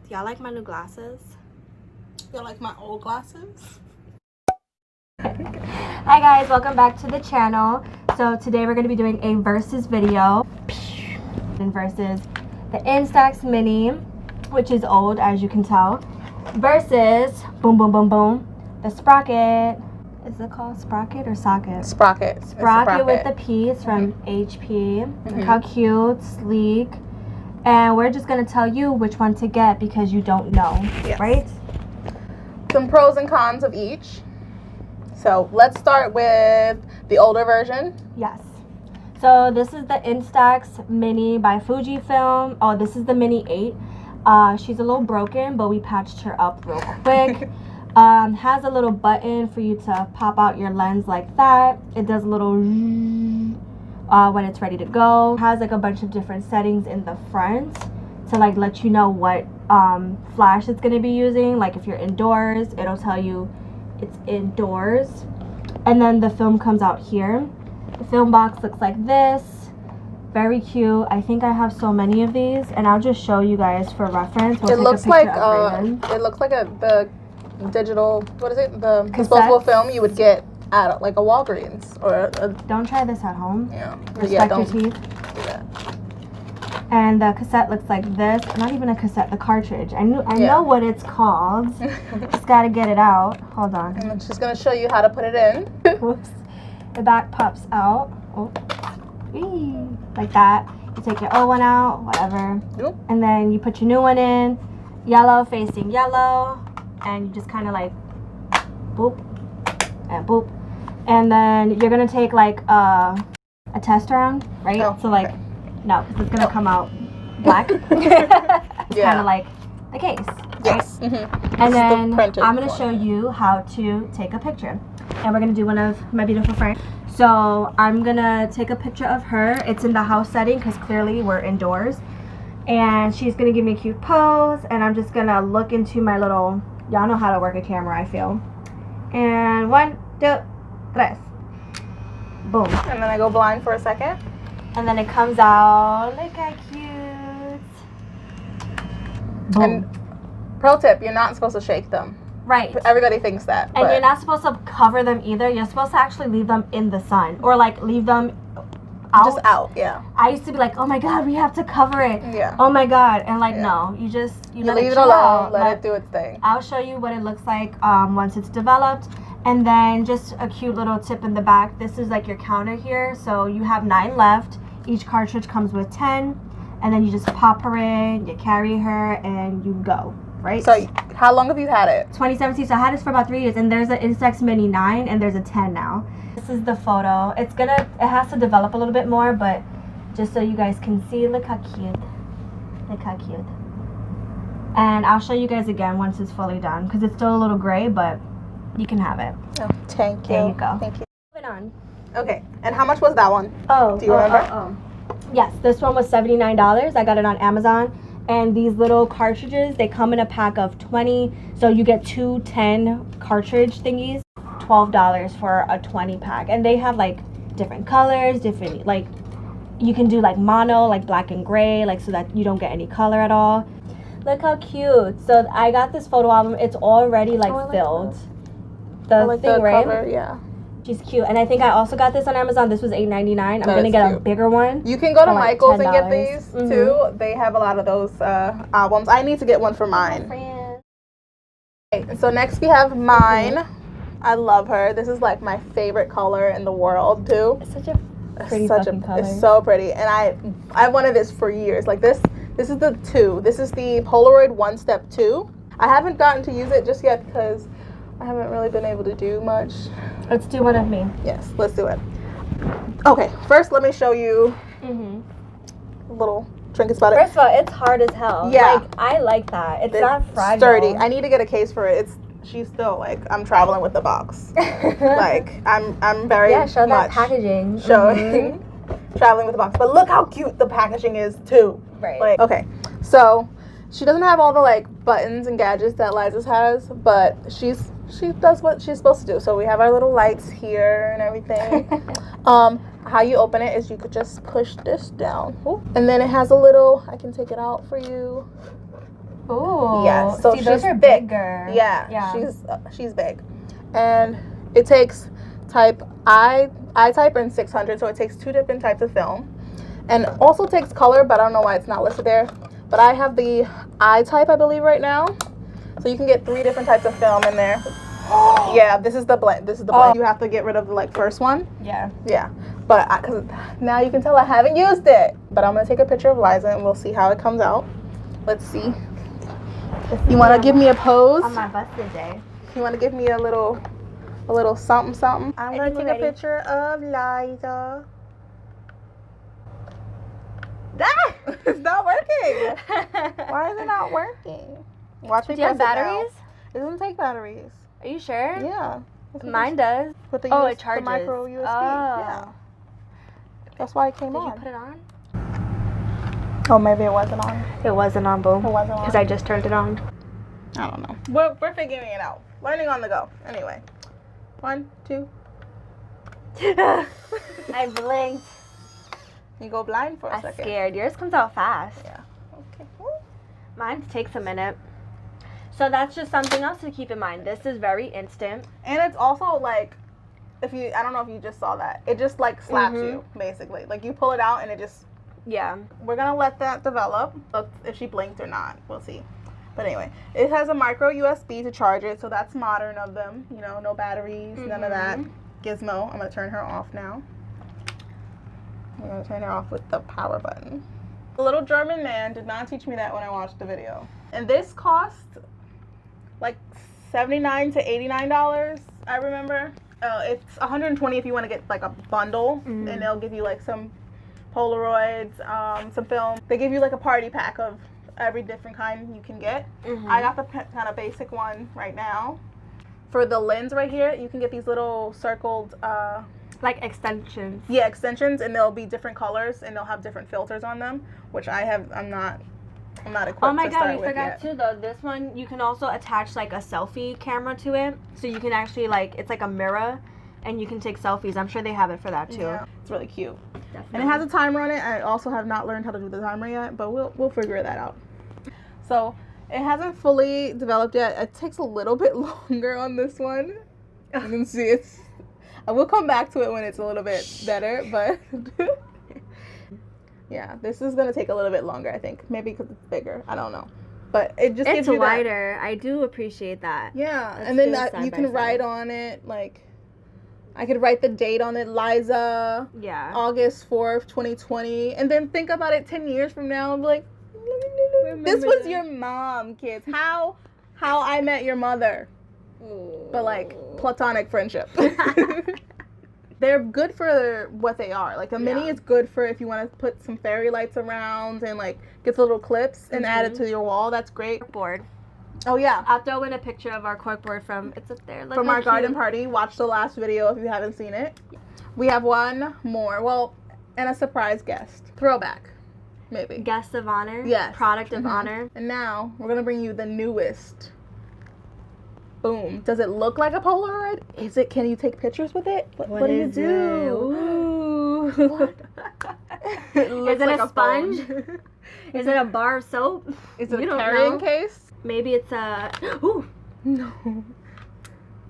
Y'all like my new glasses? Y'all like my old glasses? Hi guys, welcome back to the channel. So today we're going to be doing a versus video. And versus the Instax Mini, which is old as you can tell, versus boom boom boom boom the Sprocket. Is it called Sprocket or Socket? Sprocket. Sprocket with the piece from HP. Look how cute, sleek. And we're just going to tell you which one to get because you don't know, right? Some pros and cons of each. So let's start with the older version. Yes. So this is the Instax Mini by Fujifilm. Oh, this is the Mini 8. She's a little broken, but we patched her up real quick. Has a little button for you to pop out your lens like that. It does a little when it's ready to go. Has like a bunch of different settings in the front to like let you know what flash it's going to be using. Like if you're indoors, it'll tell you it's indoors. And then the film comes out here. The film box looks like this. Very cute. I think I have so many of these, and I'll just show you guys for reference. It looks like the digital, what is it, the disposable film you would get at like a Walgreens or a, don't try this at home. Yeah. Respect your teeth. Do that. And the cassette looks like this. Not even a cassette, the cartridge. I know what it's called. Just gotta get it out. Hold on. And I'm just gonna show you how to put it in. Whoops. The back pops out. Oh. Eee. Like that. You take your old one out, whatever. Yep. And then you put your new one in. Yellow facing yellow. And you just kind of like boop and boop. And then you're gonna take like a test round, right? Oh, so like, okay. no, because it's gonna come out black. It's kind of like the case, right? Yes. And then I'm gonna show you how to take a picture, and we're gonna do one of my beautiful friends. So I'm gonna take a picture of her. It's in the house setting because clearly we're indoors, and she's gonna give me a cute pose, and I'm just gonna look into my little. Y'all know how to work a camera, I feel. And 1, 2, 3. Boom. And then I go blind for a second. And then it comes out. Look how cute. Boom. And pro tip, you're not supposed to shake them. Right. Everybody thinks that. And you're not supposed to cover them either. You're supposed to actually leave them in the sun. Or like leave them out. Just out, yeah. I used to be like, oh my god, we have to cover it. Yeah. Oh my god. And like, no. You let leave it chill alone. out. Let it do its thing. I'll show you what it looks like once it's developed. And then just a cute little tip in the back. This is like your counter here. So you have 9 left. Each cartridge comes with 10. And then you just pop her in, you carry her, and you go, right? So how long have you had it? 2017. So I had this for about 3 years. And there's an Instax Mini 9 and there's a 10 now. This is the photo. It has to develop a little bit more, but just so you guys can see, look how cute. Look how cute. And I'll show you guys again once it's fully done because it's still a little gray, but you can have it. Oh, thank you. There you go. Thank you. Moving on. Okay, and how much was that one? Oh, do you remember? Yes, this one was $79. I got it on Amazon. And these little cartridges, they come in a pack of 20. So you get 2 10 cartridge thingies. $12 for a 20 pack. And they have like different colors, different, like you can do like mono, like black and gray, like so that you don't get any color at all. Look how cute. So I got this photo album. It's already like filled. The thing, right? Cover, yeah. She's cute. And I think I also got this on Amazon. This was $8.99. I'm going to get a bigger one. You can go to like Michael's $10. and get these too. They have a lot of those albums. I need to get one for mine. Okay, so next we have mine. I love her. This is like my favorite color in the world too. It's such a pretty fucking color. It's so pretty. And I wanted this for years. Like this is the 2. This is the Polaroid Onestep2. I haven't gotten to use it just yet because I haven't really been able to do much. Let's do one of me. Yes, let's do it. Okay, first let me show you a little trinkets about it. First of all, it's hard as hell. Yeah. Like, I like that. It's not fragile. Sturdy. I need to get a case for it. She's still like, I'm traveling with the box. Like, I'm very show that much packaging. showing traveling with the box. But look how cute the packaging is too. Right. Like, okay, so she doesn't have all the like buttons and gadgets that Liza's has, but she does what she's supposed to do. So we have our little lights here and everything. How you open it is you could just push this down. Ooh. And then it has a little, I can take it out for you. Ooh. Yes, so see, those she's are thick. bigger. Yeah. She's big, and it takes type I type in 600, so it takes 2 different types of film, and also takes color, but I don't know why it's not listed there. But I have the I type, I believe, right now, so you can get 3 different types of film in there. Yeah, this is the blend. You have to get rid of the first one. Yeah. Yeah, but cause now you can tell I haven't used it. But I'm gonna take a picture of Liza and we'll see how it comes out. Let's see. You want to give me a pose? On my birthday day. You want to give me a little something something? I'm gonna take a picture of Liza. Ah! It's not working. Why is it not working? Watch me. Do you have batteries? It doesn't take batteries. Are you sure? Yeah. Mine does. With the it charges. The micro USB. Oh. Yeah. That's why it came on. Did you put it on? Oh, maybe it wasn't on. It wasn't on, boo. It wasn't on. Because I just turned it on. I don't know. We're figuring it out. Learning on the go. Anyway. 1, 2. I blinked. You go blind for a I'm second. scared. Yours comes out fast. Yeah. Okay. Mine takes a minute. So that's just something else to keep in mind. This is very instant. And it's also like, I don't know if you just saw that. It just slaps you, basically. Like you pull it out and it just. Yeah. We're going to let that develop. If she blinked or not. We'll see. But anyway, it has a micro USB to charge it. So that's modern of them. You know, no batteries, none of that. Gizmo. I'm going to turn her off now. I'm going to turn her off with the power button. The little German man did not teach me that when I watched the video. And this cost like $79 to $89, I remember. It's $120 if you want to get like a bundle, and they'll give you like some Polaroids, some film. They give you like a party pack of every different kind you can get. I got the kind of basic one right now. For the lens right here, you can get these little circled like extensions. Yeah, extensions, and they'll be different colors and they'll have different filters on them, which I'm not equipped. Oh my to god, start we with forgot yet. too though. This one you can also attach like a selfie camera to it, so you can actually it's like a mirror, and you can take selfies. I'm sure they have it for that too. Yeah, it's really cute. Definitely. And it has a timer on it. I also have not learned how to do the timer yet, but we'll figure that out. So it hasn't fully developed yet. It takes a little bit longer on this one. You can see I will come back to it when it's a little bit better, but yeah, this is gonna take a little bit longer, I think. Maybe because it's bigger. I don't know, but it just gives you wider. I do appreciate that. Yeah, Let's and then do you can write on it. Like, I could write the date on it, Liza. Yeah. August 4th, 2020, and then think about it 10 years from now and be like, this was your mom, kids. How I met your mother. But like platonic friendship. They're good for what they are. Like a mini is good for if you want to put some fairy lights around and like get the little clips and add it to your wall. That's great. Corkboard. Oh yeah. I'll throw in a picture of our corkboard it's up there. Look from how our garden cute. party. Watch the last video if you haven't seen it. We have one more. Well, and a surprise guest. Throwback. Maybe. Guest of honor. Yes. Product of honor. And now we're gonna bring you the newest. Boom. Does it look like a Polaroid? Can you take pictures with it? What do you do? Ooh. What? It looks Is it like a sponge? Is it a bar of soap? Is it You a don't carrying know. case? Maybe it's a... Ooh. No.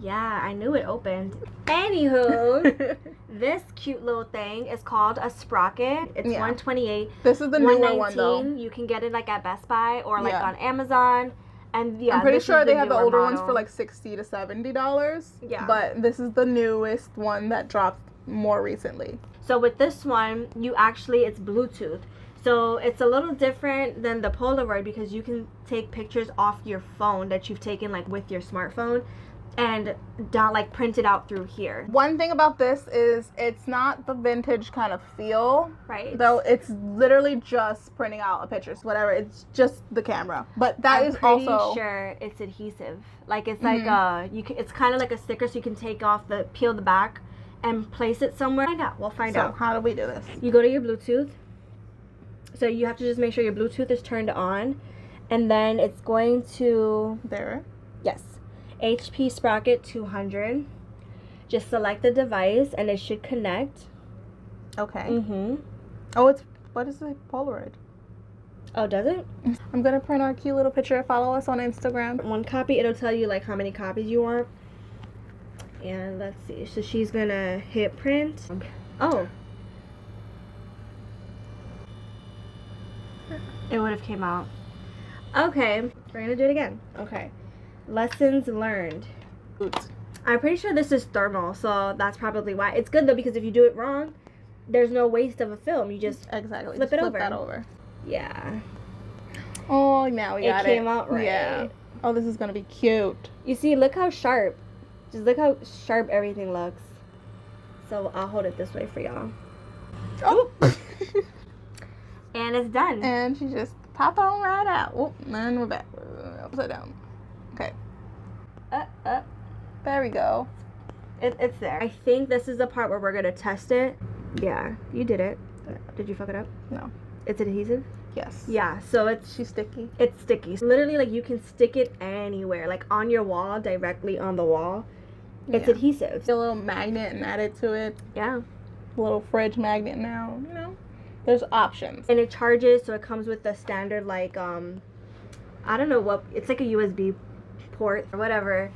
Yeah, I knew it opened. Anywho, this cute little thing is called a Sprocket. It's $128. This is the newer one though. You can get it like at Best Buy or like Yeah. on Amazon. And yeah, I'm pretty this sure is they have the newer older ones model. for like $60 to $70. Yeah. But this is the newest one that dropped more recently. So with this one, it's Bluetooth. So it's a little different than the Polaroid because you can take pictures off your phone that you've taken like with your smartphone and print it out through here. One thing about this is it's not the vintage kind of feel. Right. Though it's literally just printing out a picture, whatever. It's just the camera. But that is I'm pretty also sure it's adhesive. Like it's like it's kind of like a sticker, so you can peel the back and place it somewhere. We'll find out. So how do we do this? You go to your Bluetooth. So you have to just make sure your Bluetooth is turned on, and then it's going to Yes. HP Sprocket 200. Just select the device and it should connect. Okay. Mm-hmm. Oh, what is the Polaroid? Oh, does it? I'm gonna print our cute little picture. Follow us on Instagram. One copy, it'll tell you like how many copies you want. And let's see. So she's gonna hit print. Oh. It would have came out. Okay, we're gonna do it again. Okay. Lessons learned. Oops. I'm pretty sure this is thermal, so that's probably why. It's good though because if you do it wrong, there's no waste of a film. You just exactly flip just it over. that over. Yeah. Oh, now we got it. It came out right. Yeah. Oh, this is gonna be cute. You see, look how sharp. Just look how sharp everything looks. So I'll hold it this way for y'all. Oh. And it's done. And she just pop on right out. Oh, and we're back. Upside down. Okay. There we go. It's there. I think this is the part where we're gonna test it. Yeah, you did it. Did you fuck it up? No. It's adhesive? Yes. Yeah, so she's sticky. It's sticky. Literally, like, you can stick it anywhere. Like, on your wall, directly on the wall. It's adhesive. A little magnet and add it to it. Yeah. A little fridge magnet now, you know. There's options. And it charges, so it comes with the standard, like, I don't know what, it's like a USB port or whatever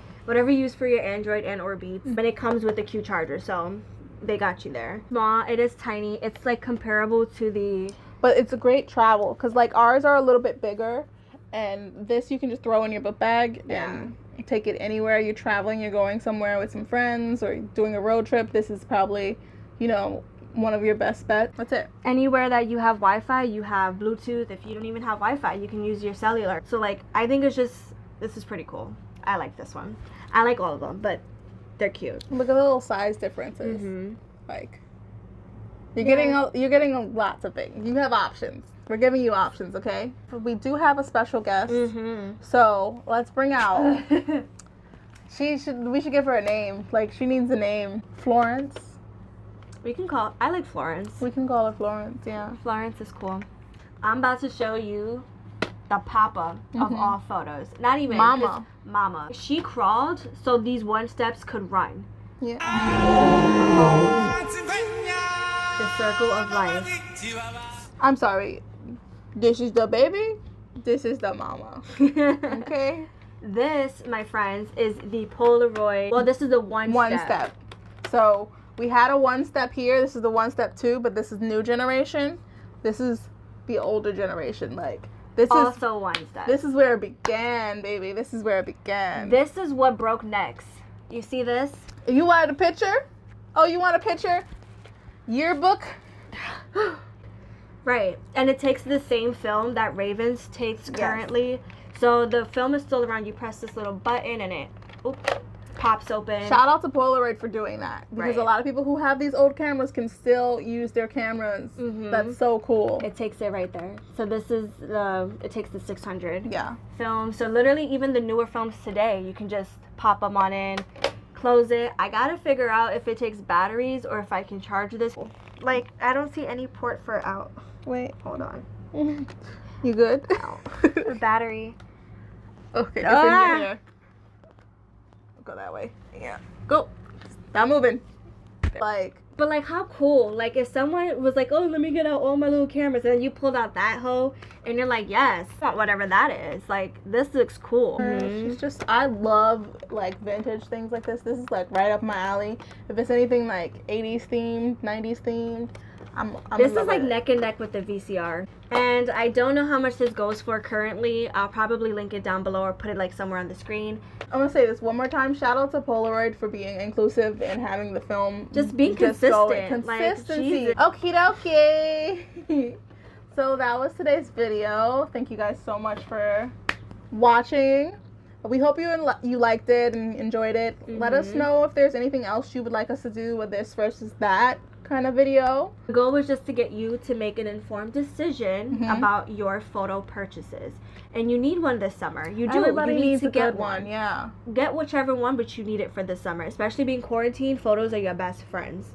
you use for your Android and or Beats. But it comes with a Q charger, so they got you there. Small, it is tiny. It's like comparable to the... But it's a great travel, because like ours are a little bit bigger, and this you can just throw in your book bag and take it anywhere you're traveling. You're going somewhere with some friends or doing a road trip. This is probably, you know, one of your best bets. That's it. Anywhere that you have Wi-Fi, you have Bluetooth. If you don't even have Wi-Fi, you can use your cellular. So like, I think it's just, this is pretty cool. I like this one. I like all of them, but they're cute. Look at the little size differences. Mm-hmm. Like, you're getting lots of things. You have options. We're giving you options, okay? But we do have a special guest. Mm-hmm. So let's bring out. We should give her a name. Like, she needs a name. Florence. I like Florence. We can call her Florence, yeah. Florence is cool. I'm about to show you the papa of all photos. Not even Mama. Mama. She crawled so these Onesteps could run. Yeah. The circle of life. I'm sorry. This is the baby. This is the mama. Okay. This, my friends, is the Polaroid. Well, this is the one step. So we had a Onestep here. This is the Onestep2, but this is new generation. This is the older generation. Like, this also one step. This is where it began, baby. This is where it began. This is what broke necks. You see this? You wanted a picture? Oh, you want a picture? Yearbook? Right. And it takes the same film that Ravens takes currently. So the film is still around. You press this little button and it pops open. Shout out to Polaroid for doing that. Because a lot of people who have these old cameras can still use their cameras. Mm-hmm. That's so cool. It takes it right there. So this is it takes the 600 film. So literally even the newer films today, you can just pop them on in, close it. I gotta figure out if it takes batteries or if I can charge this. Like, I don't see any port for out. Wait. Hold on. You good? The battery. Okay, it's in here. Go that way. Yeah. Go. Stop moving. But like, how cool. Like, if someone was like, oh, let me get out all my little cameras, and then you pulled out that hoe, and you're like, yes, whatever that is. Like, this looks cool. She's just, I love, like, vintage things like this. This is, like, right up my alley. If it's anything, like, 80s themed, 90s themed, I'm this is like neck and neck with the VCR. And I don't know how much this goes for currently. I'll probably link it down below or put it like somewhere on the screen. I'm gonna say this one more time. Shout out to Polaroid for being inclusive and having the film just being consistent. Consistency. Okie dokie. So that was today's video. Thank you guys so much for watching. We hope you liked it and enjoyed it. Let us know if there's anything else you would like us to do with this versus that kind of video. The goal was just to get you to make an informed decision about your photo purchases. And you need one this summer. You do. Everybody needs to get one. Yeah. Get whichever one, but you need it for this summer. Especially being quarantined, photos are your best friends.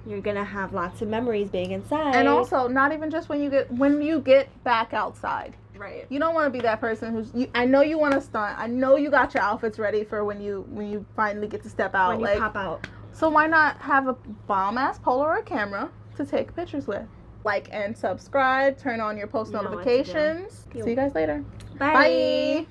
You're gonna have lots of memories being inside. And also, not even just when you get back outside. Right. You don't want to be that person I know you want to stunt. I know you got your outfits ready for when you finally get to step out. When you pop out. So why not have a bomb-ass Polaroid camera to take pictures with? like and subscribe. Turn on your post You know what to do. notifications. See you guys later. Bye. Bye.